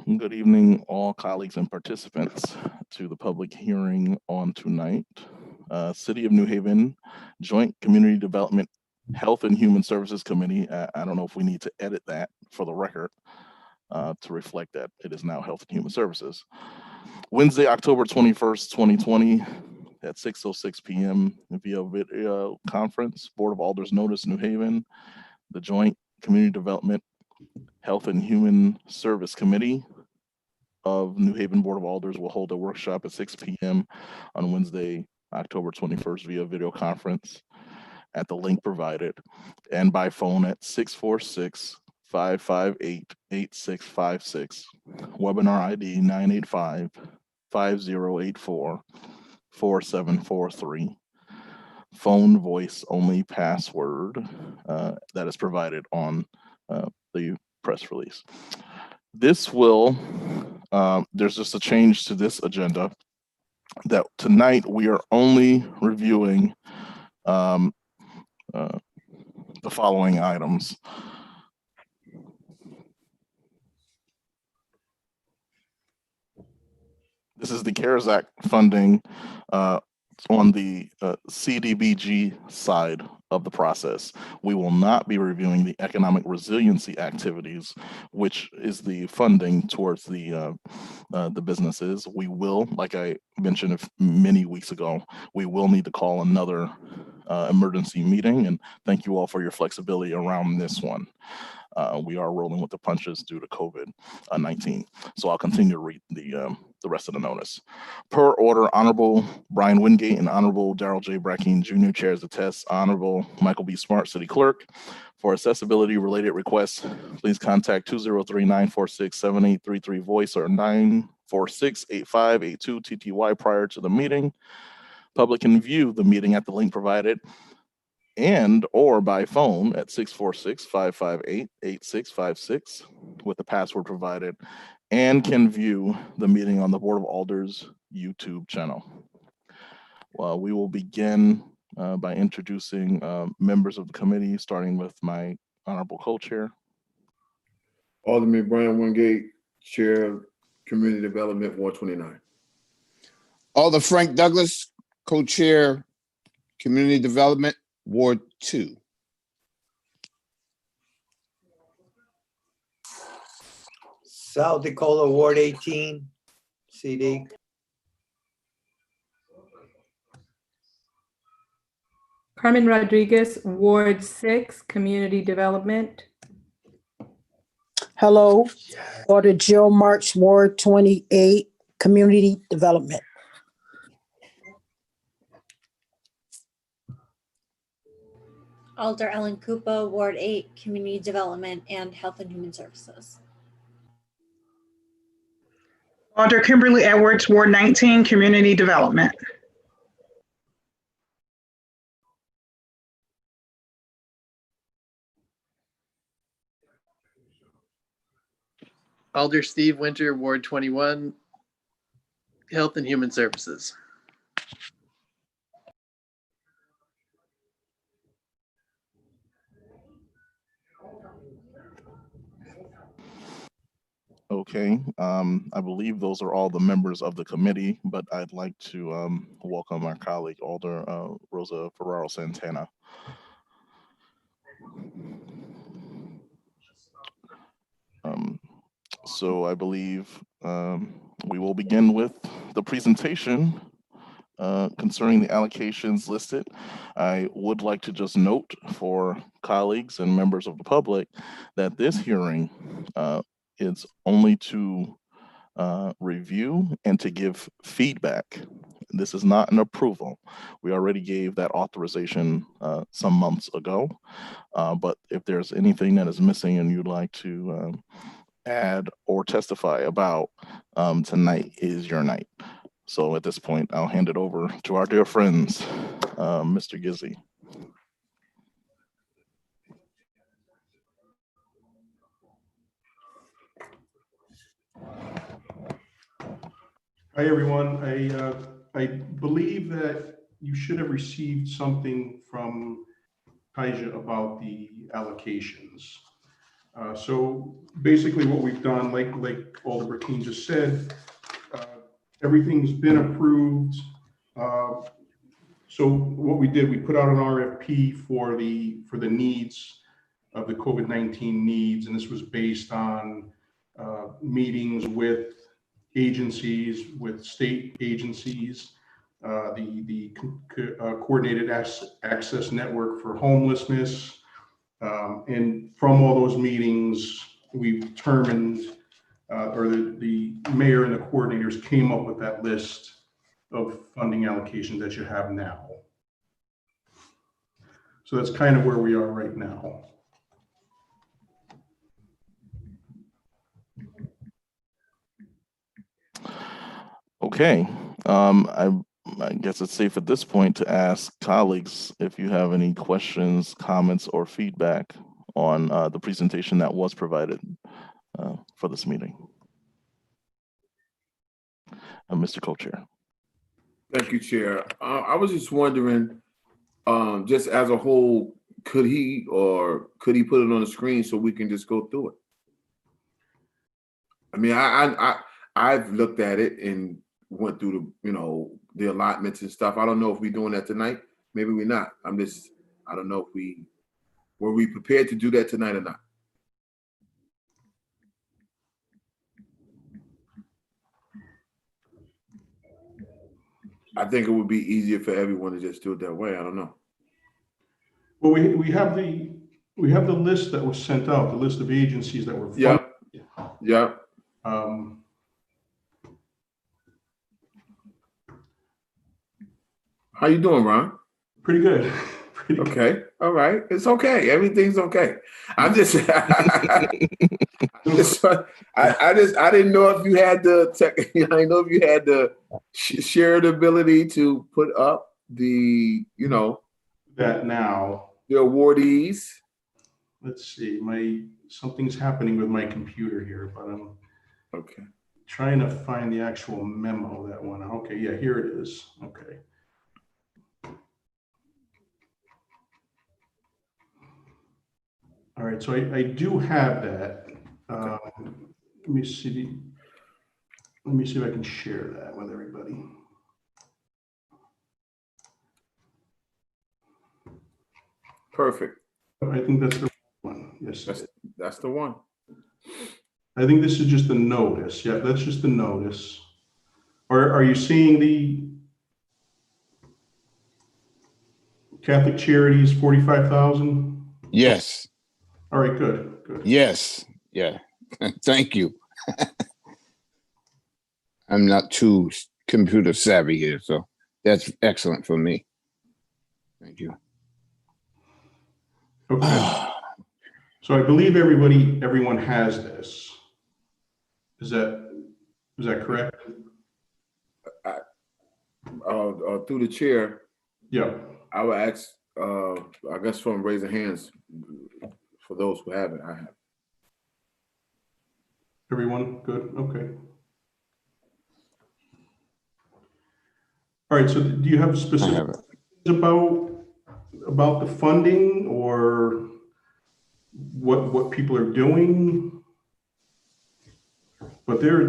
Good evening, all colleagues and participants, to the public hearing on tonight. City of New Haven Joint Community Development Health and Human Services Committee. I don't know if we need to edit that for the record to reflect that it is now Health and Human Services. Wednesday, October 21st, 2020 at 6:06 p.m. via video conference, Board of Alders notice New Haven, the Joint Community Development Health and Human Service Committee of New Haven Board of Alders will hold a workshop at 6 p.m. on Wednesday, October 21st via video conference at the link provided and by phone at 646-558-8656. Webinar ID 985-5084-4743. Phone voice only password that is provided on the press release. This will, there's just a change to this agenda that tonight we are only reviewing the following items. This is the CARES Act funding on the CDBG side of the process. We will not be reviewing the economic resiliency activities, which is the funding towards the businesses. We will, like I mentioned many weeks ago, we will need to call another emergency meeting, and thank you all for your flexibility around this one. We are rolling with the punches due to COVID-19. So I'll continue to read the rest of the notice. Per order, Honorable Brian Wingate and Honorable Darrell J. Brackeen Jr. chairs the test. Honorable Michael B. Smart, City Clerk. For accessibility related requests, please contact 203-946-7833 voice or 946-8582 TTY prior to the meeting. Public can view the meeting at the link provided and or by phone at 646-558-8656 with the password provided, and can view the meeting on the Board of Alders YouTube channel. Well, we will begin by introducing members of the committee, starting with my honorable co-chair. Alderman Brian Wingate, Chair, Community Development, Ward 29. Alder Frank Douglas, co-chair, Community Development, Ward 2. Sal DeCola, Ward 18, CD. Carmen Rodriguez, Ward 6, Community Development. Hello, Alder Jill March, Ward 28, Community Development. Alder Ellen Kupa, Ward 8, Community Development and Health and Human Services. Alder Kimberly Edwards, Ward 19, Community Development. Alder Steve Winter, Ward 21, Health and Human Services. Okay, I believe those are all the members of the committee, but I'd like to welcome our colleague, Alder Rosa Ferraro Santana. So I believe we will begin with the presentation concerning the allocations listed. I would like to just note for colleagues and members of the public that this hearing is only to review and to give feedback. This is not an approval. We already gave that authorization some months ago, but if there's anything that is missing and you'd like to add or testify about, tonight is your night. So at this point, I'll hand it over to our dear friends, Mr. Gizzi. Hi, everyone. I believe that you should have received something from Kaija about the allocations. So basically what we've done, like Alder Burkeen just said, everything's been approved. So what we did, we put out an RFP for the needs of the COVID-19 needs, and this was based on meetings with agencies, with state agencies, the Coordinated Access Network for Homelessness. And from all those meetings, we've determined, or the mayor and the coordinators came up with that list of funding allocations that you have now. So that's kind of where we are right now. Okay, I guess it's safe at this point to ask colleagues if you have any questions, comments, or feedback on the presentation that was provided for this meeting. Mr. Co-Chair. Thank you, Chair. I was just wondering, just as a whole, could he put it on the screen so we can just go through it? I mean, I've looked at it and went through the allotments and stuff. I don't know if we're doing that tonight. Maybe we're not. I don't know if were we prepared to do that tonight or not? I think it would be easier for everyone to just do it that way. I don't know. Well, we have the list that was sent out, the list of agencies that were funded. Yep. How you doing, Ron? Pretty good. Pretty good. Okay. All right. It's okay. Everything's okay. I didn't know if you had I didn't know if you had the shared ability to put up the, That now. the awardees. Let's see, something's happening with my computer here, but I'm Okay. trying to find the actual memo that one. Okay, yeah, here it is. Okay. All right, so I do have that. Let me see if I can share that with everybody. Perfect. I think that's the one. Yes. That's the one. I think this is just the notice. Yeah, that's just the notice. Or are you seeing the Catholic Charities 45,000? Yes. All right, good. Yes. Yeah. Thank you. I'm not too computer savvy here, so that's excellent for me. Thank you. Okay. So I believe everyone has this. Is that correct? Through the chair, Yeah. I would ask, I guess from raising hands, for those who haven't, I have. Everyone good? Okay. All right, so do you have I specific have it. about the funding or what people are doing? But they're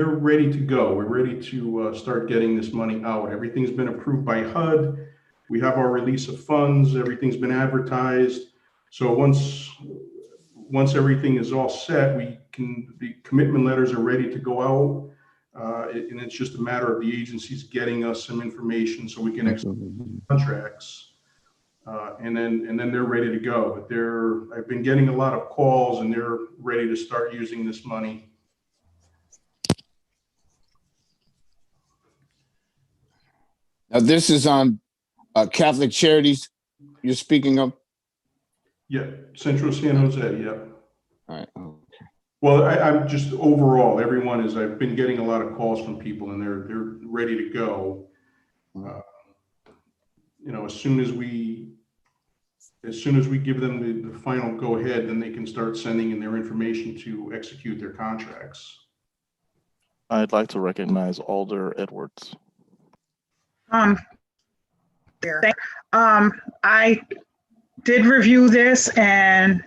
ready to go. We're ready to start getting this money out. Everything's been approved by HUD. We have our release of funds. Everything's been advertised. So once everything is all set, the commitment letters are ready to go out. And it's just a matter of the agencies getting us some information so we can execute contracts. And then they're ready to go. But I've been getting a lot of calls and they're ready to start using this money. Now, this is on Catholic Charities you're speaking of? Yeah, Central San Jose, yeah. All right. Okay. Well, I'm just overall, I've been getting a lot of calls from people and they're ready to go. As soon as we give them the final go ahead, then they can start sending in their information to execute their contracts. I'd like to recognize Alder Edwards. I did review this and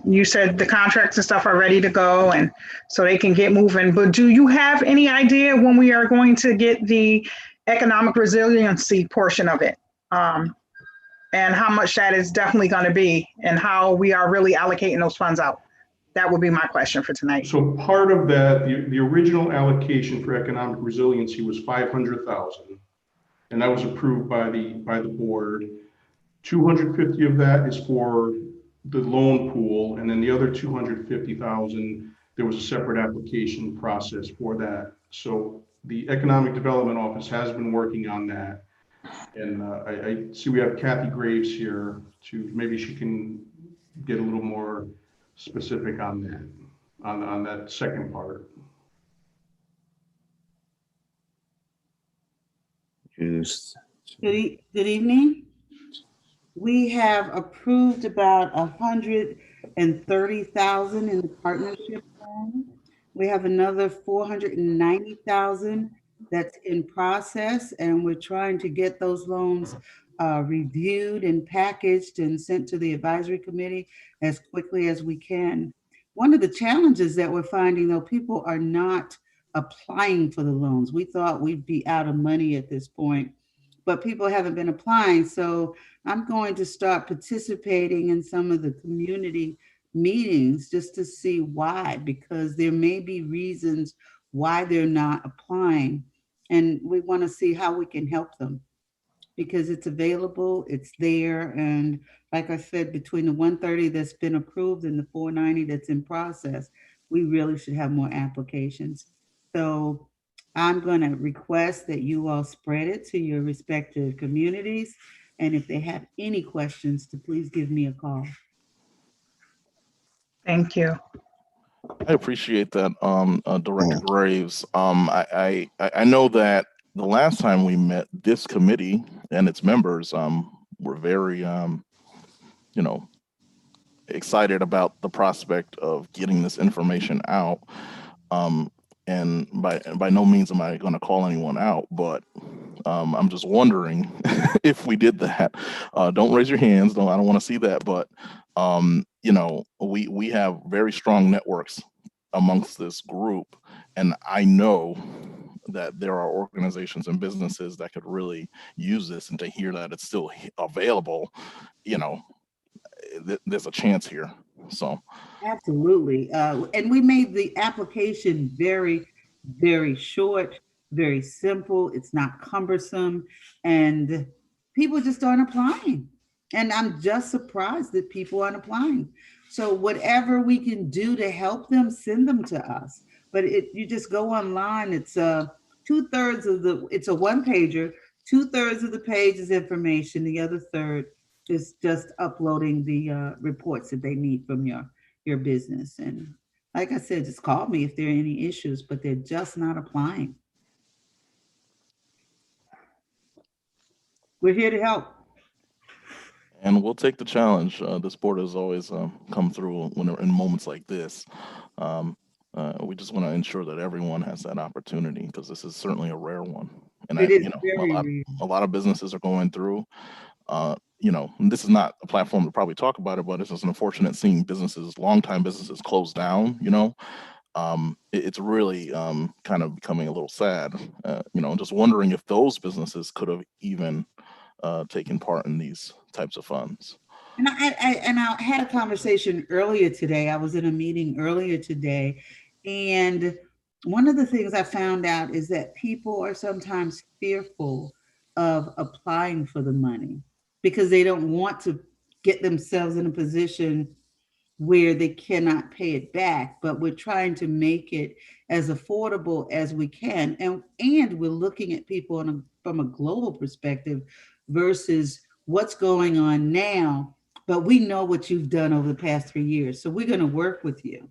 You said the contracts and stuff are ready to go and so they can get moving, but do you have any idea when we are going to get the economic resiliency portion of it? And how much that is definitely going to be and how we are really allocating those funds out? That would be my question for tonight. So part of that, the original allocation for economic resiliency was 500,000. And that was approved by the board. 250 of that is for the loan pool. And then the other 250,000, there was a separate application process for that. So the Economic Development Office has been working on that. And I see we have Kathy Graves here maybe she can get a little more specific on that, on that second part. Just Good evening. We have approved about 130,000 in the partnership loan. We have another 490,000 that's in process, and we're trying to get those loans reviewed and packaged and sent to the advisory committee as quickly as we can. One of the challenges that we're finding, though, people are not applying for the loans. We thought we'd be out of money at this point, but people haven't been applying. So I'm going to start participating in some of the community meetings just to see why, because there may be reasons why they're not applying. And we want to see how we can help them because it's available, it's there. And like I said, between the 130 that's been approved and the 490 that's in process, we really should have more applications. So I'm going to request that you all spread it to your respective communities. And if they have any questions, to please give me a call. Thank you. I appreciate that, Director Graves. I know that the last time we met, this committee and its members were very, excited about the prospect of getting this information out. And by no means am I going to call anyone out, but I'm just wondering if we did that. Don't raise your hands. I don't want to see that, but we have very strong networks amongst this group, and I know that there are organizations and businesses that could really use this, and to hear that it's still available, there's a chance here. So absolutely. And we made the application very, very short, very simple. It's not cumbersome, and people just aren't applying. And I'm just surprised that people aren't applying. So whatever we can do to help them, send them to us. But you just go online. It's it's a one pager. 2/3 of the page is information. The other third is just uploading the reports that they need from your business. And like I said, just call me if there are any issues, but they're just not applying. We're here to help. and we'll take the challenge. This board has always come through in moments like this. We just want to ensure that everyone has that opportunity, because this is certainly a rare one. And a lot of businesses are going through. This is not a platform to probably talk about it, but it's just unfortunate seeing businesses, longtime businesses, close down. It's really kind of becoming a little sad. Just wondering if those businesses could have even taken part in these types of funds. And I had a conversation earlier today. I was in a meeting earlier today, and one of the things I found out is that people are sometimes fearful of applying for the money because they don't want to get themselves in a position where they cannot pay it back. But we're trying to make it as affordable as we can, and we're looking at people from a global perspective versus what's going on now. But we know what you've done over the past 3 years. So we're going to work with you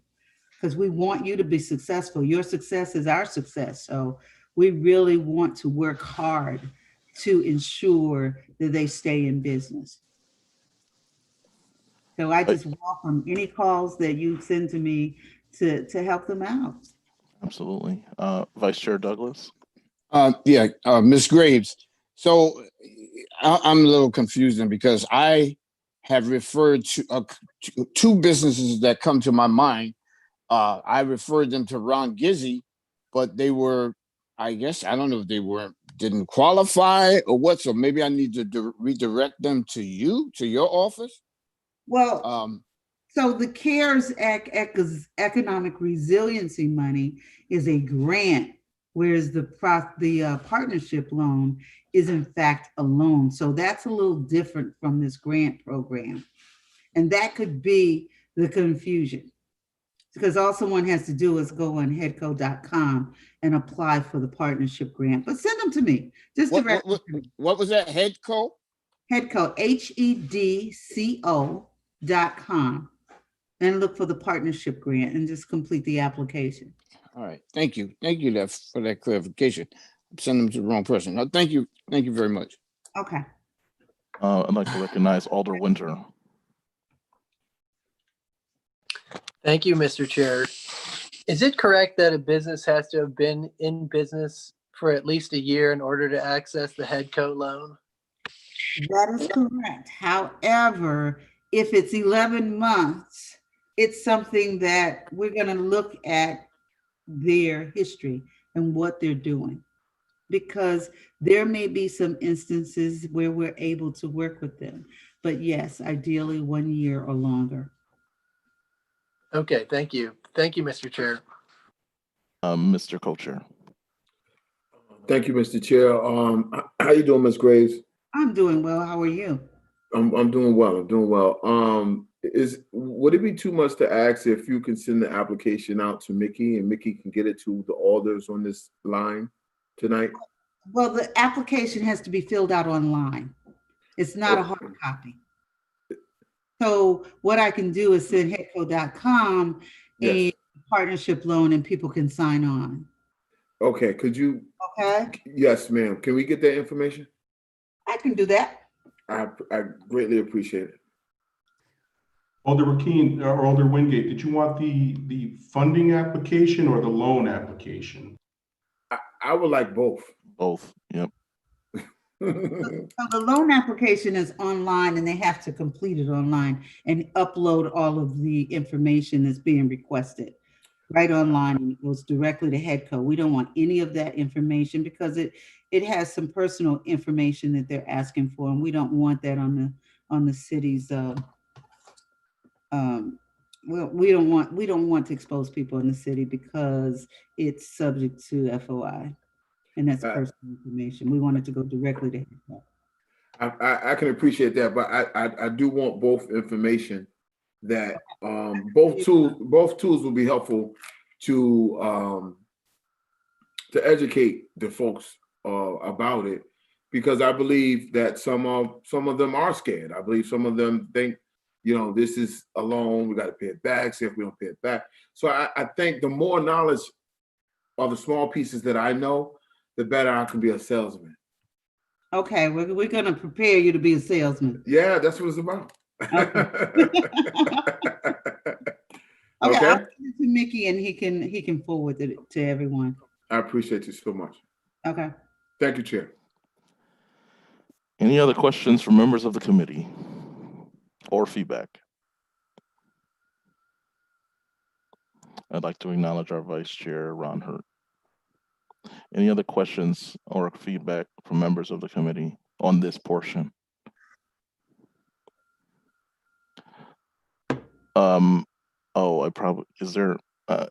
because we want you to be successful. Your success is our success. So we really want to work hard to ensure that they stay in business. So I just welcome any calls that you send to me to help them out. Absolutely. Vice Chair Douglas? Ms. Graves. So I'm a little confused because I have referred to two businesses that come to my mind. I referred them to Ron Gizzi, but they were, I guess, I don't know if they didn't qualify or what. So maybe I need to redirect them to you, to your office. Well, so the CARES Act economic resiliency money is a grant, whereas the partnership loan is in fact a loan. So that's a little different from this grant program. And that could be the confusion. Because all someone has to do is go on headco.com and apply for the partnership grant. But send them to me. Just direct them to me. What was that, Headco? Headco, HEDCO.com. And look for the partnership grant and just complete the application. All right. Thank you. Thank you for that clarification. I'm sending them to the wrong person. No, thank you. Thank you very much. Okay. I'd like to recognize Alder Winter. Thank you, Mr. Chair. Is it correct that a business has to have been in business for at least a year in order to access the Headco loan? That is correct. However, if it's 11 months, it's something that we're going to look at their history and what they're doing, because there may be some instances where we're able to work with them. But yes, ideally 1 year or longer. Okay, thank you. Thank you, Mr. Chair. Mr. Co-Chair. Thank you, Mr. Chair. How you doing, Ms. Graves? I'm doing well. How are you? I'm doing well. I'm doing well. Would it be too much to ask if you can send the application out to Mickey and Mickey can get it to the alders on this line tonight? Well, the application has to be filled out online. It's not a hard copy. So what I can do is send headco.com a partnership loan and people can sign on. Okay, could you? Okay. Yes, ma'am. Can we get that information? I can do that. I greatly appreciate it. Alder Rakeen or Alder Wingate, did you want the funding application or the loan application? I would like both. Both, yep. So the loan application is online and they have to complete it online and upload all of the information that's being requested right online, and it goes directly to Headco. We don't want any of that information because it has some personal information that they're asking for, and we don't want that on the city's we don't want to expose people in the city because it's subject to FOI. And that's personal information. We want it to go directly to Headco. I can appreciate that, but I do want both information. That both tools will be helpful to educate the folks about it, because I believe that some of them are scared. I believe some of them think, this is a loan, we got to pay it back. See if we don't pay it back. So I think the more knowledge of the small pieces that I know, the better I can be a salesman. Okay, we're going to prepare you to be a salesman. Yeah, that's what it's about. Okay. Okay, I'll send it to Mickey and he can forward it to everyone. I appreciate you so much. Okay. Thank you, Chair. Any other questions from members of the committee or feedback? I'd like to acknowledge our Vice Chair, Ron Hurt. Any other questions or feedback from members of the committee on this portion?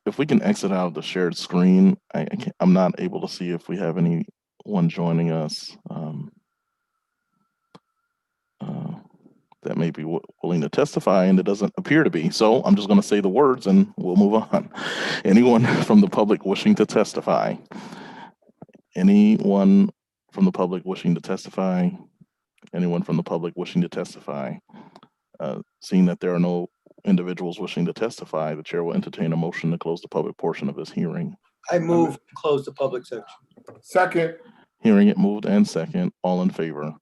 If we can exit out of the shared screen, I'm not able to see if we have anyone joining us that may be willing to testify, and it doesn't appear to be. So I'm just going to say the words and we'll move on. Anyone from the public wishing to testify? Anyone from the public wishing to testify? Anyone from the public wishing to testify? Seeing that there are no individuals wishing to testify, the chair will entertain a motion to close the public portion of this hearing. I move to close the public section. Second. Hearing it moved and second. All in favor?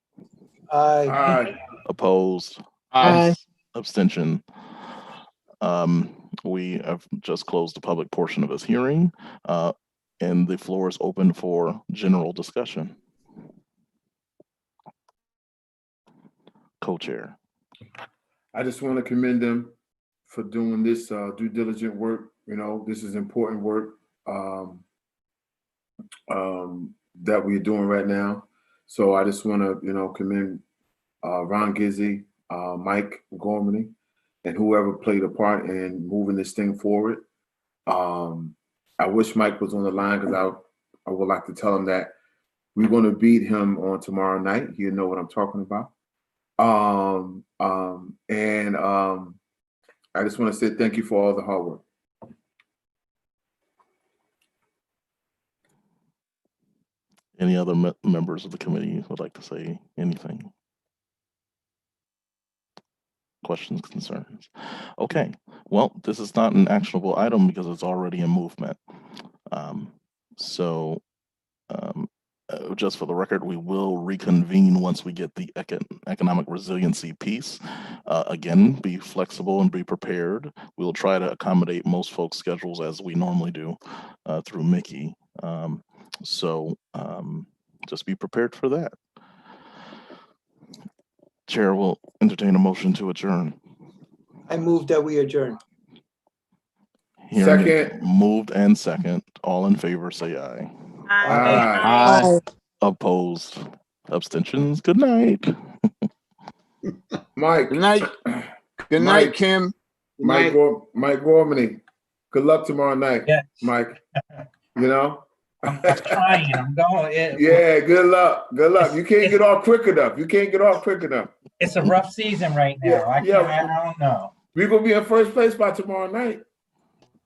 Aye. Aye. Opposed? Aye. Abstention? We have just closed the public portion of this hearing, and the floor is open for general discussion. Co-chair. I just want to commend them for doing this due diligent work. You know, this is important work that we're doing right now. So I just want to, you know, commend Ron Gizzi, Mike Gormley, and whoever played a part in moving this thing forward. I wish Mike was on the line because I would like to tell him that we're going to beat him on tomorrow night. He'll know what I'm talking about. I just want to say thank you for all the hard work. Any other members of the committee would like to say anything? Questions, concerns? Okay, well, this is not an actionable item because it's already in movement. Just for the record, we will reconvene once we get the economic resiliency piece. Again, be flexible and be prepared. We'll try to accommodate most folks' schedules as we normally do through Mickey. Just be prepared for that. Chair will entertain a motion to adjourn. I move that we adjourn. Second. Moved and second. All in favor, say aye. Aye. Opposed? Abstentions? Good night. Mike. Good night. Good night, Kim. Mike Gormley. Good luck tomorrow night. Yes. Mike. You know? I'm trying. I'm going. Yeah, good luck. Good luck. You can't get off quick enough. It's a rough season right now. I don't know. We're gonna be in first place by tomorrow night.